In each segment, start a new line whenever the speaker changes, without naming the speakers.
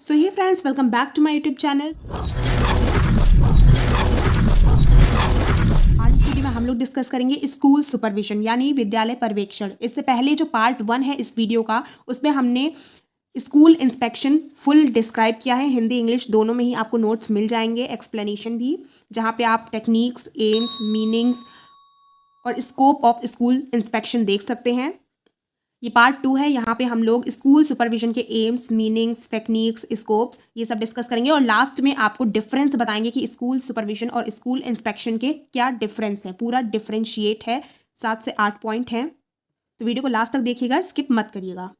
So hey friends, welcome back to my YouTube channel. आज इस video में हम लोग डिस्कस करेंगे स्कूल सुपरविजन यानी विद्यालय पर्यवेक्षण। इससे पहले जो पार्ट 1 है इस वीडियो का, उसमें हमने स्कूल इंस्पेक्शन फुल डिस्क्राइब किया है। हिंदी इंग्लिश दोनों में ही आपको नोट्स मिल जाएंगे, एक्सप्लेनेशन भी, जहाँ पे आप टेक्निक्स, एम्स, मीनिंग्स और स्कोप ऑफ स्कूल इंस्पेक्शन देख सकते हैं। ये पार्ट 2 है। यहाँ पे हम लोग स्कूल सुपरविजन के एम्स, मीनिंग्स, टेक्निक्स, स्कोप्स ये सब डिस्कस करेंगे और लास्ट में आपको डिफरेंस बताएंगे कि स्कूल सुपरविजन और स्कूल इंस्पेक्शन के क्या डिफरेंस है। पूरा डिफरेंशिएट है, 7 से 8 पॉइंट हैं, तो वीडियो को लास्ट तक देखिएगा, स्किप मत करिएगा।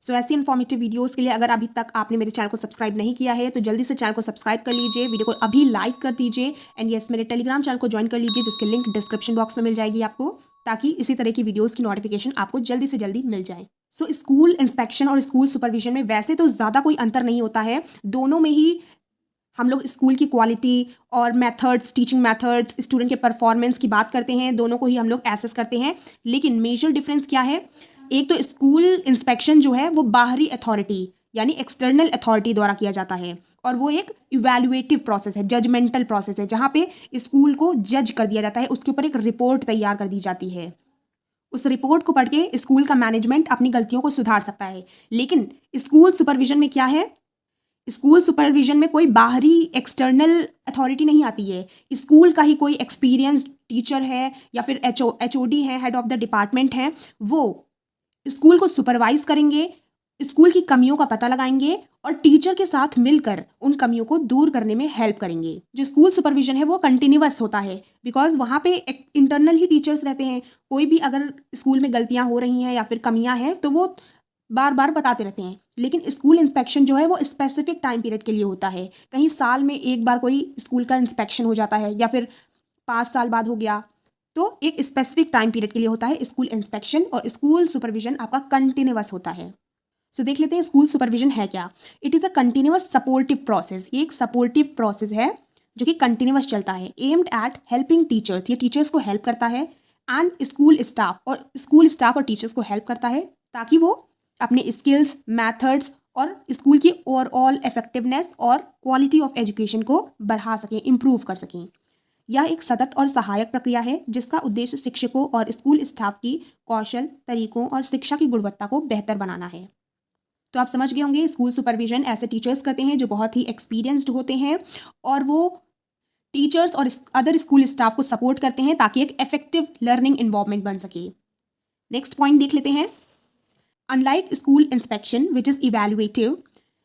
सो ऐसी इन्फॉर्मेटिव वीडियोस के लिए अगर अभी तक आपने मेरे चैनल को सब्सक्राइब नहीं किया है तो जल्दी से चैनल को सब्सक्राइब कर लीजिए, वीडियो को अभी लाइक कर दीजिए एंड यस, मेरे टेलीग्राम चैनल को ज्वाइन कर लीजिए जिसकी लिंक डिस्क्रिप्शन बॉक्स में मिल जाएगी आपको, ताकि इसी तरह की वीडियोस की नोटिफिकेशन आपको जल्दी से जल्दी मिल जाए। सो स्कूल इंस्पेक्शन और स्कूल सुपरविजन में वैसे तो ज़्यादा कोई अंतर नहीं होता है, दोनों में ही हम लोग स्कूल की क्वालिटी और मेथड्स, टीचिंग मेथड्स, स्टूडेंट के परफॉर्मेंस की बात करते हैं, दोनों को ही हम लोग एसेस करते हैं। लेकिन मेजर डिफरेंस क्या है? एक तो स्कूल इंस्पेक्शन जो है वो बाहरी अथॉरिटी यानी एक्सटर्नल अथॉरिटी द्वारा किया जाता है और वो एक इवैल्यूएटिव प्रोसेस है, जजमेंटल प्रोसेस है, जहाँ पे स्कूल को जज कर दिया जाता है, उसके ऊपर एक रिपोर्ट तैयार कर दी जाती है। उस रिपोर्ट को पढ़ के स्कूल का मैनेजमेंट अपनी गलतियों को सुधार सकता है। लेकिन स्कूल सुपरविजन में क्या है? स्कूल सुपरविजन में कोई बाहरी एक्सटर्नल अथॉरिटी नहीं आती है। स्कूल का ही कोई एक्सपीरियंस्ड टीचर है या फिर एचओडी है, हेड ऑफ द डिपार्टमेंट है, वो स्कूल को सुपरवाइज करेंगे, स्कूल की कमियों का पता लगाएंगे और टीचर के साथ मिलकर उन कमियों को दूर करने में हेल्प करेंगे। जो स्कूल सुपरविजन है वो कंटिन्यूअस होता है, बिकॉज वहाँ पे इंटरनल ही टीचर्स रहते हैं। कोई भी अगर स्कूल में गलतियाँ हो रही हैं या फिर कमियाँ हैं तो वो बार बार बताते रहते हैं। लेकिन स्कूल इंस्पेक्शन जो है वो स्पेसिफिक टाइम पीरियड के लिए होता है। कहीं साल में एक बार कोई स्कूल का इंस्पेक्शन हो जाता है या फिर 5 साल बाद हो गया, तो एक स्पेसिफिक टाइम पीरियड के लिए होता है स्कूल इंस्पेक्शन, और स्कूल सुपरविजन आपका कंटिन्यूअस होता है। सो देख लेते हैं स्कूल सुपरविजन है क्या। It is a continuous supportive process. ये एक सपोर्टिव प्रोसेस है जो कि कंटिन्यूअस चलता है, एम्ड एट हेल्पिंग टीचर्स। ये टीचर्स को हेल्प करता है एंड स्कूल स्टाफ और टीचर्स को हेल्प करता है ताकि वो अपने स्किल्स, मैथड्स और स्कूल की ओवरऑल इफेक्टिवनेस और क्वालिटी ऑफ एजुकेशन को बढ़ा सकें, इम्प्रूव कर सकें। यह एक सतत और सहायक प्रक्रिया है जिसका उद्देश्य शिक्षकों और स्कूल स्टाफ की कौशल, तरीकों और शिक्षा की गुणवत्ता को बेहतर बनाना है। तो आप समझ गए होंगे, स्कूल सुपरविजन ऐसे टीचर्स करते हैं जो बहुत ही एक्सपीरियंस्ड होते हैं और वो टीचर्स और अदर स्कूल स्टाफ को सपोर्ट करते हैं ताकि एक इफेक्टिव लर्निंग इन्वायरमेंट बन सके। नेक्स्ट पॉइंट देख लेते हैं। Unlike school inspection which is evaluative,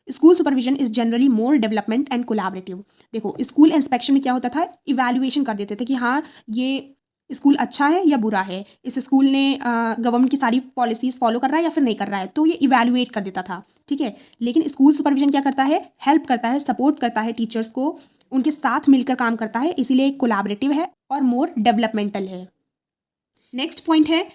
school supervision is generally more development and collaborative. देखो, स्कूल इंस्पेक्शन में क्या होता था, इवैल्यूएशन कर देते थे कि हाँ ये स्कूल अच्छा है या बुरा है, इस स्कूल ने गवर्नमेंट की सारी पॉलिसीज़ फॉलो कर रहा है या फिर नहीं कर रहा है, तो ये इवैल्यूएट कर देता था, ठीक है। लेकिन स्कूल सुपरविजन क्या करता है? हेल्प करता है, सपोर्ट करता है टीचर्स को, उनके साथ मिलकर काम करता है, इसीलिए कोलैबोरेटिव है और मोर डेवलपमेंटल है। नेक्स्ट पॉइंट है,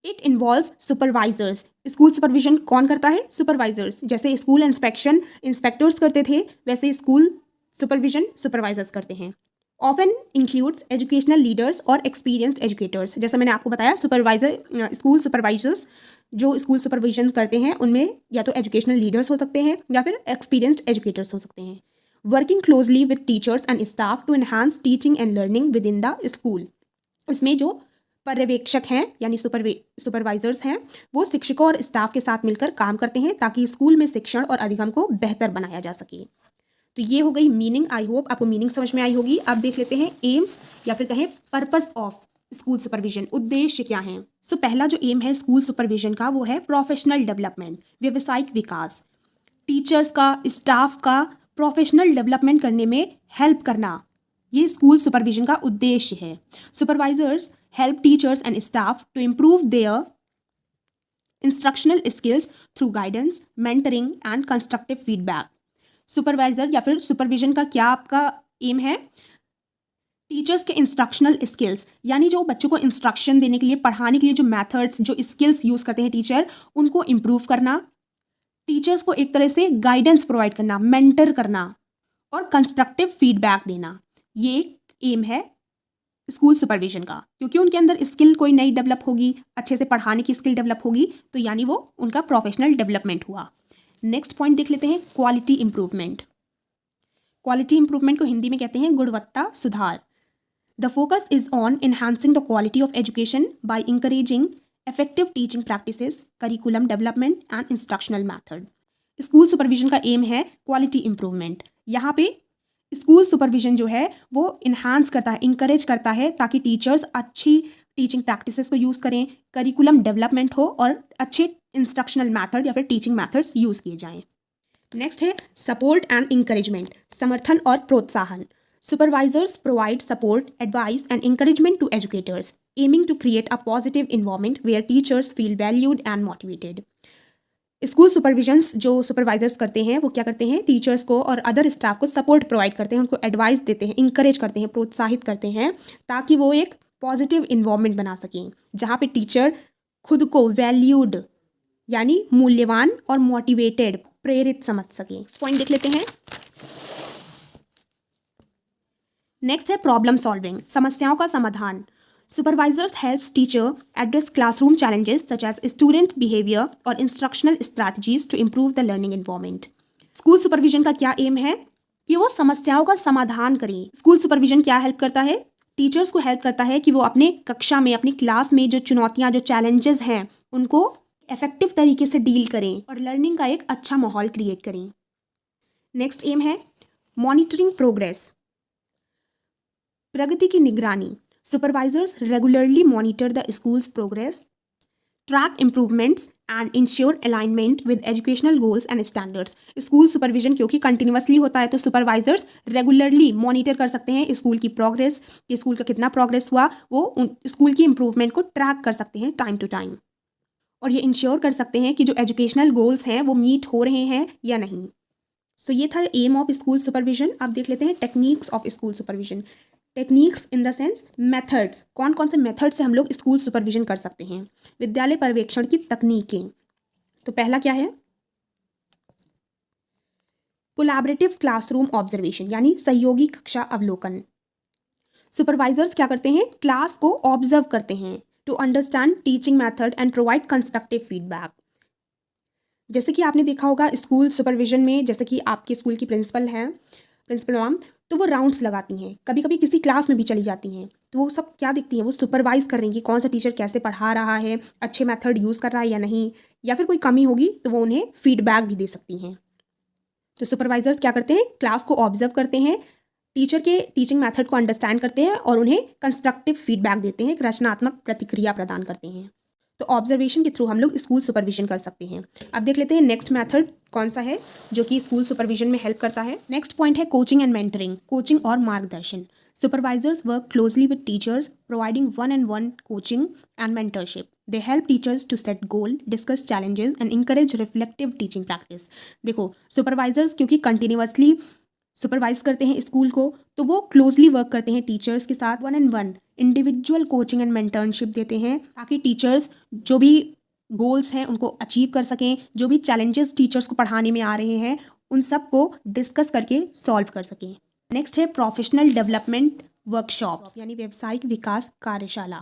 it involves supervisors. School supervision कौन करता है? सुपरवाइजर्स। जैसे स्कूल इंस्पेक्शन इंस्पेक्टर्स करते थे, वैसे स्कूल सुपरविजन सुपरवाइजर्स करते हैं। ऑफन इंक्लूड्स एजुकेशनल लीडर्स और एक्सपीरियंस्ड एजुकेटर्स। जैसे मैंने आपको बताया, स्कूल सुपरवाइजर्स जो स्कूल सुपरविजन करते हैं उनमें या तो एजुकेशनल लीडर्स हो सकते हैं या फिर एक्सपीरियंस्ड एजुकेटर्स हो सकते हैं। Working closely with teachers and staff to enhance teaching and learning within the school. इसमें जो पर्यवेक्षक हैं यानी सुपरवाइजर्स हैं, वो शिक्षकों और स्टाफ के साथ मिलकर काम करते हैं ताकि स्कूल में शिक्षण और अधिगम को बेहतर बनाया जा सके। तो ये हो गई मीनिंग। आई होप आपको मीनिंग समझ में आई होगी। अब देख लेते हैं एम्स या फिर कहें पर्पस ऑफ स्कूल सुपरविजन, उद्देश्य क्या है। सो पहला जो एम है स्कूल सुपरविजन का वो है प्रोफेशनल डेवलपमेंट, व्यवसायिक विकास। टीचर्स का, स्टाफ का प्रोफेशनल डेवलपमेंट करने में हेल्प करना, ये स्कूल सुपरविजन का उद्देश्य है। Supervisors help teachers and staff to improve their instructional skills through guidance, mentoring and constructive feedback. Supervisor या फिर सुपरविजन का क्या आपका एम है? टीचर्स के इंस्ट्रक्शनल स्किल्स, यानी जो बच्चों को इंस्ट्रक्शन देने के लिए, पढ़ाने के लिए जो मेथड्स, जो स्किल्स यूज़ करते हैं टीचर, उनको इम्प्रूव करना। टीचर्स को एक तरह से गाइडेंस प्रोवाइड करना, मेंटर करना और कंस्ट्रक्टिव फीडबैक देना, ये एक एम है स्कूल सुपरविजन का। क्योंकि उनके अंदर स्किल कोई नई डेवलप होगी, अच्छे से पढ़ाने की स्किल डेवलप होगी, तो यानी वो उनका प्रोफेशनल डेवलपमेंट हुआ। नेक्स्ट पॉइंट देख लेते हैं, क्वालिटी इंप्रूवमेंट। क्वालिटी इंप्रूवमेंट को हिंदी में कहते हैं गुणवत्ता सुधार। The focus is on enhancing the quality of education by encouraging effective teaching practices, curriculum development and instructional method। School supervision का एम है क्वालिटी इंप्रूवमेंट। यहाँ पे स्कूल सुपरविजन जो है वो इन्हांस करता है, इंकरेज करता है ताकि टीचर्स अच्छी टीचिंग प्रैक्टिसेस को यूज़ करें, करिकुलम डेवलपमेंट हो और अच्छे इंस्ट्रक्शनल मैथड या फिर टीचिंग मैथड्स यूज़ किए जाएं। नेक्स्ट है सपोर्ट एंड इंकरेजमेंट, समर्थन और प्रोत्साहन। Supervisors provide support, advice and encouragement to educators, aiming to create a positive environment where teachers feel valued and motivated। School supervisions जो supervisors करते हैं वो क्या करते हैं, टीचर्स को और अदर स्टाफ को सपोर्ट प्रोवाइड करते हैं, उनको एडवाइस देते हैं, इंकरेज करते हैं, प्रोत्साहित करते हैं ताकि वो एक पॉजिटिव इन्वायरमेंट बना सकें जहाँ पे टीचर खुद को वैल्यूड यानी मूल्यवान और मोटिवेटेड, प्रेरित समझ सकें। पॉइंट देख लेते हैं। नेक्स्ट है प्रॉब्लम सॉल्विंग, समस्याओं का समाधान। Supervisors helps teacher address classroom challenges such as student behaviour और instructional strategies to improve the learning environment. School supervision का क्या एम है कि वो समस्याओं का समाधान करें। स्कूल सुपरविजन क्या हेल्प करता है, टीचर्स को हेल्प करता है कि वो अपने कक्षा में, अपनी क्लास में जो चुनौतियाँ, जो चैलेंजेस हैं उनको इफेक्टिव तरीके से डील करें और लर्निंग का एक अच्छा माहौल क्रिएट करें। नेक्स्ट एम है मॉनिटरिंग प्रोग्रेस, प्रगति की निगरानी। Supervisors regularly monitor the schools progress, track improvements and ensure alignment with educational goals and standards. School supervision क्योंकि कंटिन्यूसली होता है तो सुपरवाइजर्स रेगुलरली मॉनिटर कर सकते हैं स्कूल की प्रोग्रेस, कि स्कूल का कितना प्रोग्रेस हुआ, वो स्कूल की इम्प्रूवमेंट को ट्रैक कर सकते हैं टाइम टू टाइम, और ये इंश्योर कर सकते हैं कि जो एजुकेशनल गोल्स हैं वो मीट हो रहे हैं या नहीं। सो ये था एम ऑफ स्कूल सुपरविजन। अब देख लेते हैं techniques of school supervision. Techniques in the sense methods, कौन कौन से मेथड से हम लोग स्कूल सुपरविजन कर सकते हैं। विद्यालय पर्यवेक्षण की तकनीकें, तो पहला क्या है, कोलैबोरेटिव क्लासरूम ऑब्जर्वेशन यानी सहयोगी कक्षा अवलोकन। सुपरवाइजर्स क्या करते हैं, क्लास को ऑब्जर्व करते हैं to understand teaching method and provide constructive feedback. जैसे कि आपने देखा होगा स्कूल सुपरविजन में, जैसे कि आपके स्कूल की प्रिंसिपल हैं, प्रिंसिपल मैम, तो वो राउंड्स लगाती हैं, कभी कभी किसी क्लास में भी चली जाती हैं, तो वो सब क्या दिखती हैं, वो सुपरवाइज कर रही हैं कि कौन सा टीचर कैसे पढ़ा रहा है, अच्छे मेथड यूज़ कर रहा है या नहीं, या फिर कोई कमी होगी तो वो उन्हें फीडबैक भी दे सकती हैं। तो सुपरवाइजर्स क्या करते हैं, क्लास को ऑब्जर्व करते हैं, टीचर के टीचिंग मेथड को अंडरस्टैंड करते हैं और उन्हें कंस्ट्रक्टिव फीडबैक देते हैं, एक रचनात्मक प्रतिक्रिया प्रदान करते हैं। तो ऑब्जर्वेशन के थ्रू हम लोग स्कूल सुपरविजन कर सकते हैं। अब देख लेते हैं नेक्स्ट मेथड कौन सा है जो कि स्कूल सुपरविजन में हेल्प करता है। नेक्स्ट पॉइंट है कोचिंग एंड मेंटरिंग, कोचिंग और मार्गदर्शन। Supervisors work closely with teachers providing 1-on-1 coaching and mentorship. They help teachers to set goal, discuss challenges and encourage reflective teaching practice. देखो supervisors क्योंकि continuously supervise करते हैं school को, तो वो closely work करते हैं टीचर्स के साथ, 1-on-1 individual coaching and mentorship देते हैं ताकि टीचर्स जो भी गोल्स हैं उनको अचीव कर सकें, जो भी चैलेंजेस टीचर्स को पढ़ाने में आ रहे हैं उन सब को डिस्कस करके सॉल्व कर सकें। नेक्स्ट है प्रोफेशनल डेवलपमेंट वर्कशॉप्स यानी व्यावसायिक विकास कार्यशाला।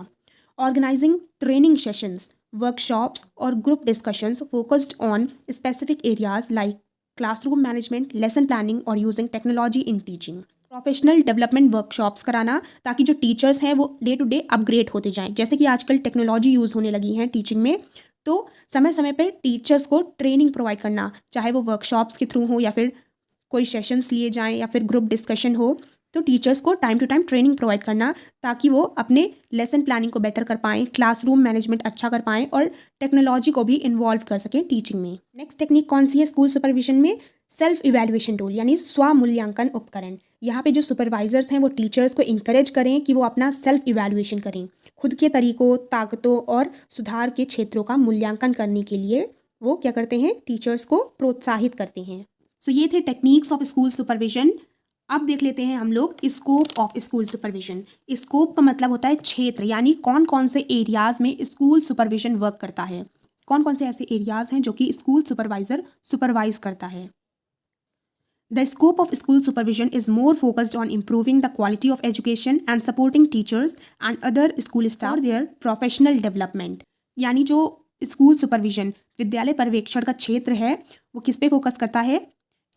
ऑर्गेनाइजिंग ट्रेनिंग सेशंस, वर्कशॉप्स और group discussions focused on specific areas like classroom management, lesson planning और using technology in teaching. Professional development workshops कराना ताकि जो टीचर्स हैं वो डे टू डे अपग्रेड होते जाएं। जैसे कि आजकल टेक्नोलॉजी यूज़ होने लगी है टीचिंग में, तो समय समय पर टीचर्स को ट्रेनिंग प्रोवाइड करना, चाहे वो वर्कशॉप्स के थ्रू हो या फिर कोई सेशंस लिए जाएं या फिर ग्रुप डिस्कशन हो, तो टीचर्स को time to time training provide करना ताकि वो अपने लेसन प्लानिंग को बेटर कर पाएँ, क्लासरूम मैनेजमेंट अच्छा कर पाएँ और टेक्नोलॉजी को भी इन्वॉल्व कर सकें टीचिंग में। नेक्स्ट टेक्निक कौन सी है स्कूल सुपरविजन में, सेल्फ इवैल्यूएशन टूल यानी स्वमूल्यांकन उपकरण। यहाँ पे जो सुपरवाइजर्स हैं वो टीचर्स को इंकरेज करें कि वो अपना सेल्फ इवैल्यूएशन करें, खुद के तरीकों, ताकतों और सुधार के क्षेत्रों का मूल्यांकन करने के लिए वो क्या करते हैं, टीचर्स को प्रोत्साहित करते हैं। सो ये थे टेक्निक्स ऑफ स्कूल सुपरविजन। अब देख लेते हैं हम लोग scope of school supervision. Scope का मतलब होता है क्षेत्र, यानी कौन कौन से एरियाज में स्कूल सुपरविजन वर्क करता है, कौन कौन से ऐसे एरियाज हैं जो कि स्कूल सुपरवाइजर सुपरवाइज करता है। The scope of school supervision is more focused on improving the quality of education and supporting teachers and other school staff for their professional development। यानी जो स्कूल सुपरविजन विद्यालय पर्यवेक्षण का क्षेत्र है वो किस पे फोकस करता है?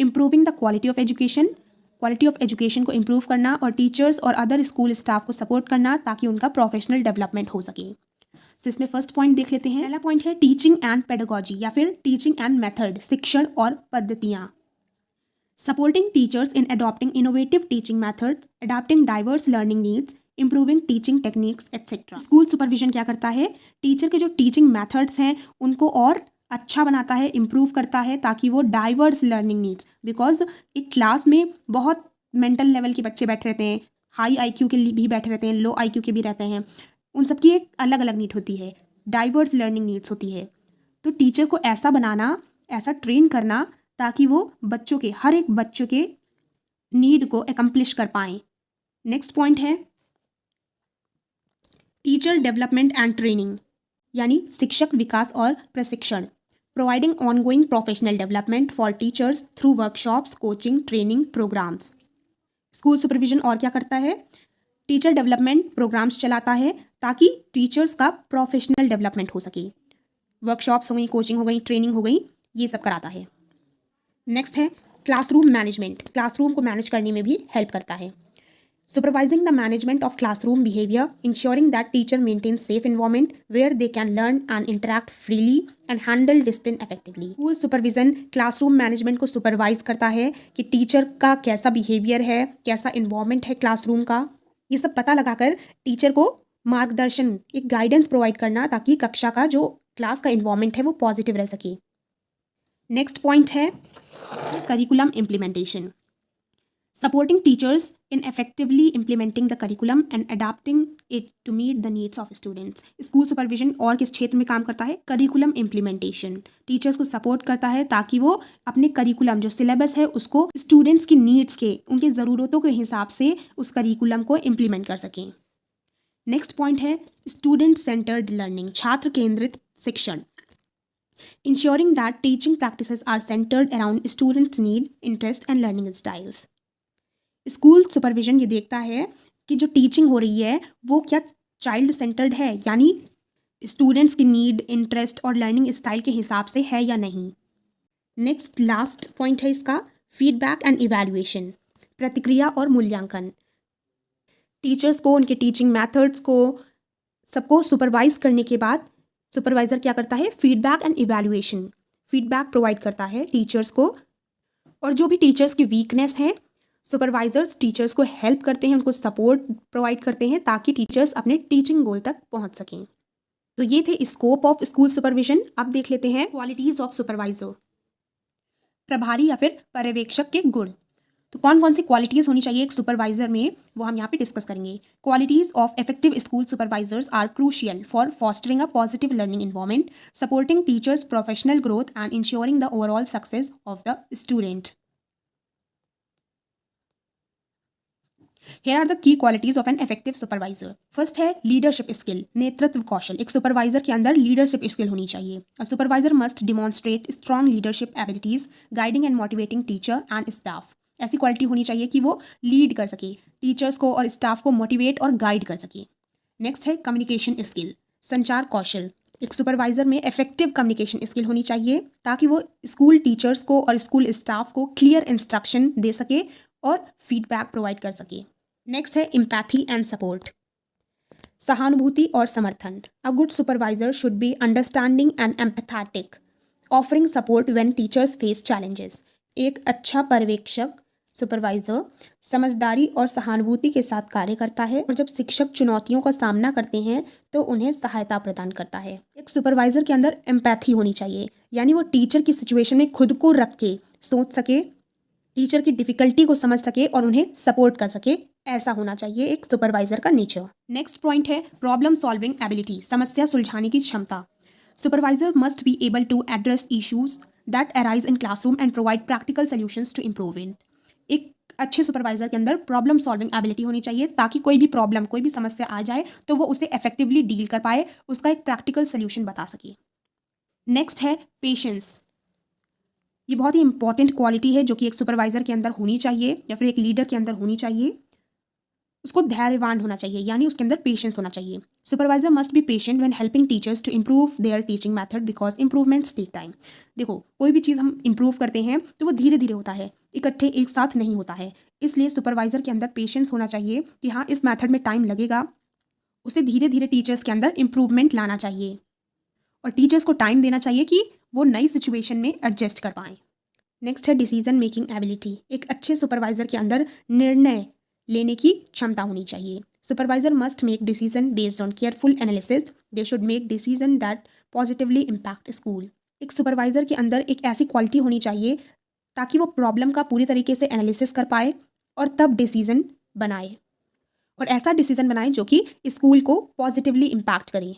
Improving the quality of education, quality of education को इम्प्रूव करना और टीचर्स और अदर स्कूल स्टाफ को सपोर्ट करना ताकि उनका प्रोफेशनल डेवलपमेंट हो सके। सो इसमें फर्स्ट पॉइंट देख लेते हैं। पहला पॉइंट है टीचिंग एंड पेडागोजी या फिर टीचिंग एंड मेथड, शिक्षण और पद्धतियाँ। Supporting teachers in adopting innovative teaching methods, adopting diverse learning needs, improving teaching techniques etcetera. School supervision क्या करता है? टीचर के जो टीचिंग मेथड्स हैं उनको और अच्छा बनाता है, इम्प्रूव करता है ताकि वो डाइवर्स लर्निंग नीड्स, बिकॉज एक क्लास में बहुत मेंटल लेवल के बच्चे बैठे रहते हैं, हाई आईक्यू के भी बैठे रहते हैं, लो आईक्यू के भी रहते हैं, उन सबकी एक अलग अलग नीड होती है, डाइवर्स लर्निंग नीड्स होती है। तो टीचर को ऐसा बनाना, ऐसा ट्रेन करना ताकि वो बच्चों के, हर एक बच्चों के नीड को एकम्प्लिश कर पाएँ। नेक्स्ट पॉइंट है टीचर डेवलपमेंट एंड ट्रेनिंग, यानी शिक्षक विकास और प्रशिक्षण। Providing ongoing professional development for teachers through workshops, coaching, training programs. School supervision और क्या करता है? टीचर डेवलपमेंट प्रोग्राम्स चलाता है ताकि टीचर्स का प्रोफेशनल डेवलपमेंट हो सके। वर्कशॉप्स हो गई, कोचिंग हो गई, ट्रेनिंग हो गई, ये सब कराता है। नेक्स्ट है क्लासरूम मैनेजमेंट, क्लासरूम को मैनेज करने में भी हेल्प करता है। Supervising the management of classroom behavior, ensuring that teacher maintains safe environment where they can learn and interact freely and handle discipline effectively. School supervision classroom management को supervise करता है कि टीचर का कैसा behavior है, कैसा environment है classroom का, ये सब पता लगाकर टीचर को मार्गदर्शन, एक गाइडेंस प्रोवाइड करना ताकि कक्षा का जो क्लास का environment है वो पॉजिटिव रह सके। नेक्स्ट पॉइंट है curriculum implementation. Supporting teachers in effectively implementing the curriculum and adapting it to meet the needs of students. School supervision और किस क्षेत्र में काम करता है? Curriculum implementation. टीचर्स को सपोर्ट करता है ताकि वो अपने करिकुलम, जो सिलेबस है, उसको स्टूडेंट्स की नीड्स के, उनके ज़रूरतों के हिसाब से उस करिकुलम को इम्प्लीमेंट कर सकें। नेक्स्ट पॉइंट है स्टूडेंट सेंटर्ड लर्निंग, छात्र केंद्रित शिक्षण। Ensuring that teaching practices are centered around students' need, interest and learning styles. School supervision ये देखता है कि जो टीचिंग हो रही है वो क्या चाइल्ड सेंटर्ड है, यानी स्टूडेंट्स की नीड, इंटरेस्ट और लर्निंग स्टाइल के हिसाब से है या नहीं। नेक्स्ट लास्ट पॉइंट है इसका फीडबैक एंड इवैल्यूएशन, प्रतिक्रिया और मूल्यांकन। टीचर्स को, उनके टीचिंग मेथड्स को, सबको सुपरवाइज करने के बाद सुपरवाइजर क्या करता है? Feedback and evaluation, feedback provide करता है टीचर्स को, और जो भी टीचर्स की वीकनेस है सुपरवाइजर्स टीचर्स को हेल्प करते हैं, उनको सपोर्ट प्रोवाइड करते हैं ताकि टीचर्स अपने टीचिंग गोल तक पहुंच सकें। तो ये थे स्कोप ऑफ स्कूल सुपरविजन। अब देख लेते हैं क्वालिटीज ऑफ सुपरवाइजर, प्रभारी या फिर पर्यवेक्षक के गुण। तो कौन कौन सी क्वालिटीज होनी चाहिए एक सुपरवाइजर में, वो हम यहाँ पे डिस्कस करेंगे। Qualities of effective school supervisors are crucial for fostering a positive learning environment, supporting teachers professional growth and ensuring the overall success of the student. Here are the key qualities of an effective supervisor. First है leadership skill, नेतृत्व कौशल। एक supervisor के अंदर leadership skill होनी चाहिए। A supervisor must demonstrate strong leadership abilities, guiding and motivating teacher and staff. ऐसी quality होनी चाहिए कि वो लीड कर सके, टीचर्स को और स्टाफ को मोटिवेट और गाइड कर सके। नेक्स्ट है कम्युनिकेशन स्किल, संचार कौशल। एक सुपरवाइजर में इफेक्टिव कम्युनिकेशन स्किल होनी चाहिए ताकि वो स्कूल टीचर्स को और स्कूल स्टाफ को क्लियर इंस्ट्रक्शन दे सके और फीडबैक प्रोवाइड कर सके। नेक्स्ट है एम्पैथी एंड सपोर्ट, सहानुभूति और समर्थन। अ good supervisor should be understanding and empathetic, offering support when teachers face challenges. एक अच्छा पर्यवेक्षक सुपरवाइजर समझदारी और सहानुभूति के साथ कार्य करता है और जब शिक्षक चुनौतियों का सामना करते हैं तो उन्हें सहायता प्रदान करता है। एक सुपरवाइजर के अंदर एम्पैथी होनी चाहिए, यानी वो टीचर की सिचुएशन में खुद को रख के सोच सके, टीचर की डिफिकल्टी को समझ सके और उन्हें सपोर्ट कर सके। ऐसा होना चाहिए एक सुपरवाइजर का नेचर। नेक्स्ट पॉइंट है प्रॉब्लम सॉल्विंग एबिलिटी, समस्या सुलझाने की क्षमता। Supervisor must be able to address issues that arise in classroom and provide practical solutions to improve it. एक अच्छे सुपरवाइजर के अंदर प्रॉब्लम सॉल्विंग एबिलिटी होनी चाहिए ताकि कोई भी प्रॉब्लम, कोई भी समस्या आ जाए तो वो उसे इफेक्टिवली डील कर पाए, उसका एक प्रैक्टिकल सोल्यूशन बता सके। नेक्स्ट है पेशेंस। ये बहुत ही इंपॉर्टेंट क्वालिटी है जो कि एक सुपरवाइजर के अंदर होनी चाहिए या फिर एक लीडर के अंदर होनी चाहिए। उसको धैर्यवान होना चाहिए, यानी उसके अंदर पेशेंस होना चाहिए। Supervisor must be patient when helping teachers to improve their teaching method because improvements take time. देखो, कोई भी चीज़ हम इम्प्रूव करते हैं तो वो धीरे धीरे होता है, इकट्ठे एक साथ नहीं होता है। इसलिए सुपरवाइजर के अंदर पेशेंस होना चाहिए कि हाँ, इस मेथड में टाइम लगेगा, उसे धीरे धीरे टीचर्स के अंदर इम्प्रूवमेंट लाना चाहिए और टीचर्स को टाइम देना चाहिए कि वो नई सिचुएशन में एडजस्ट कर पाएँ। नेक्स्ट है डिसीजन मेकिंग एबिलिटी। एक अच्छे सुपरवाइजर के अंदर निर्णय लेने की क्षमता होनी चाहिए। Supervisor must make decision based on careful analysis. They should make decision that positively impact school. एक सुपरवाइजर के अंदर एक ऐसी क्वालिटी होनी चाहिए ताकि वो प्रॉब्लम का पूरी तरीके से एनालिसिस कर पाए और तब डिसीजन बनाए, और ऐसा डिसीजन बनाए जो कि स्कूल को पॉजिटिवली इम्पैक्ट करे।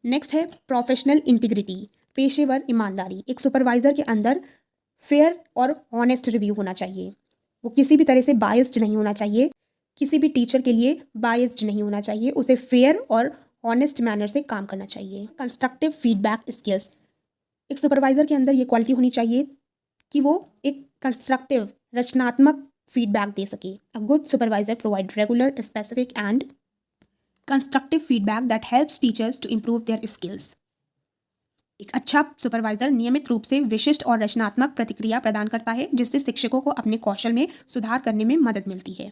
नेक्स्ट है प्रोफेशनल इंटीग्रिटी, पेशेवर ईमानदारी। एक सुपरवाइजर के अंदर फेयर और ऑनेस्ट रिव्यू होना चाहिए। वो किसी भी तरह से बायस्ड नहीं होना चाहिए, किसी भी टीचर के लिए बायस्ड नहीं होना चाहिए, उसे फेयर और ऑनेस्ट मैनर से काम करना चाहिए। Constructive feedback skills. एक सुपरवाइजर के अंदर ये क्वालिटी होनी चाहिए कि वो एक कंस्ट्रक्टिव रचनात्मक फीडबैक दे सके। A good supervisor provide regular, specific and constructive feedback that helps teachers to improve their skills. एक अच्छा सुपरवाइजर नियमित रूप से विशिष्ट और रचनात्मक प्रतिक्रिया प्रदान करता है, जिससे शिक्षकों को अपने कौशल में सुधार करने में मदद मिलती है।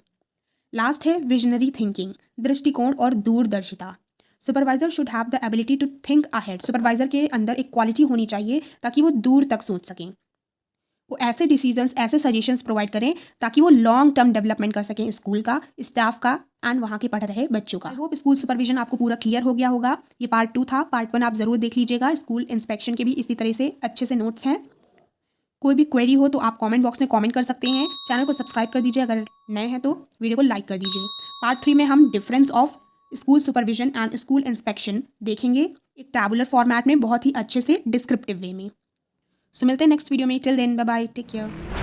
लास्ट है विजनरी थिंकिंग, दृष्टिकोण और दूरदर्शिता। Supervisor should have the ability to think ahead. Supervisor के अंदर एक क्वालिटी होनी चाहिए ताकि वो दूर तक सोच सकें, वो ऐसे डिसीजंस, ऐसे सजेशंस प्रोवाइड करें ताकि वो लॉन्ग टर्म डेवलपमेंट कर सकें स्कूल का, स्टाफ का एंड वहाँ के पढ़ रहे बच्चों का। आई होप स्कूल सुपरविजन आपको पूरा क्लियर हो गया होगा। ये पार्ट 2 था, पार्ट 1 आप ज़रूर देख लीजिएगा। स्कूल इंस्पेक्शन के भी इसी तरह से अच्छे से नोट्स हैं। कोई भी क्वेरी हो तो आप कमेंट बॉक्स में कमेंट कर सकते हैं। चैनल को सब्सक्राइब कर दीजिए, अगर नए हैं तो वीडियो को लाइक कर दीजिए। पार्ट 3 में हम difference of school supervision and school inspection देखेंगे, एक टैबुलर फॉर्मेट में, बहुत ही अच्छे से डिस्क्रिप्टिव वे में। सो मिलते हैं नेक्स्ट वीडियो में। Till then, bye bye, take care.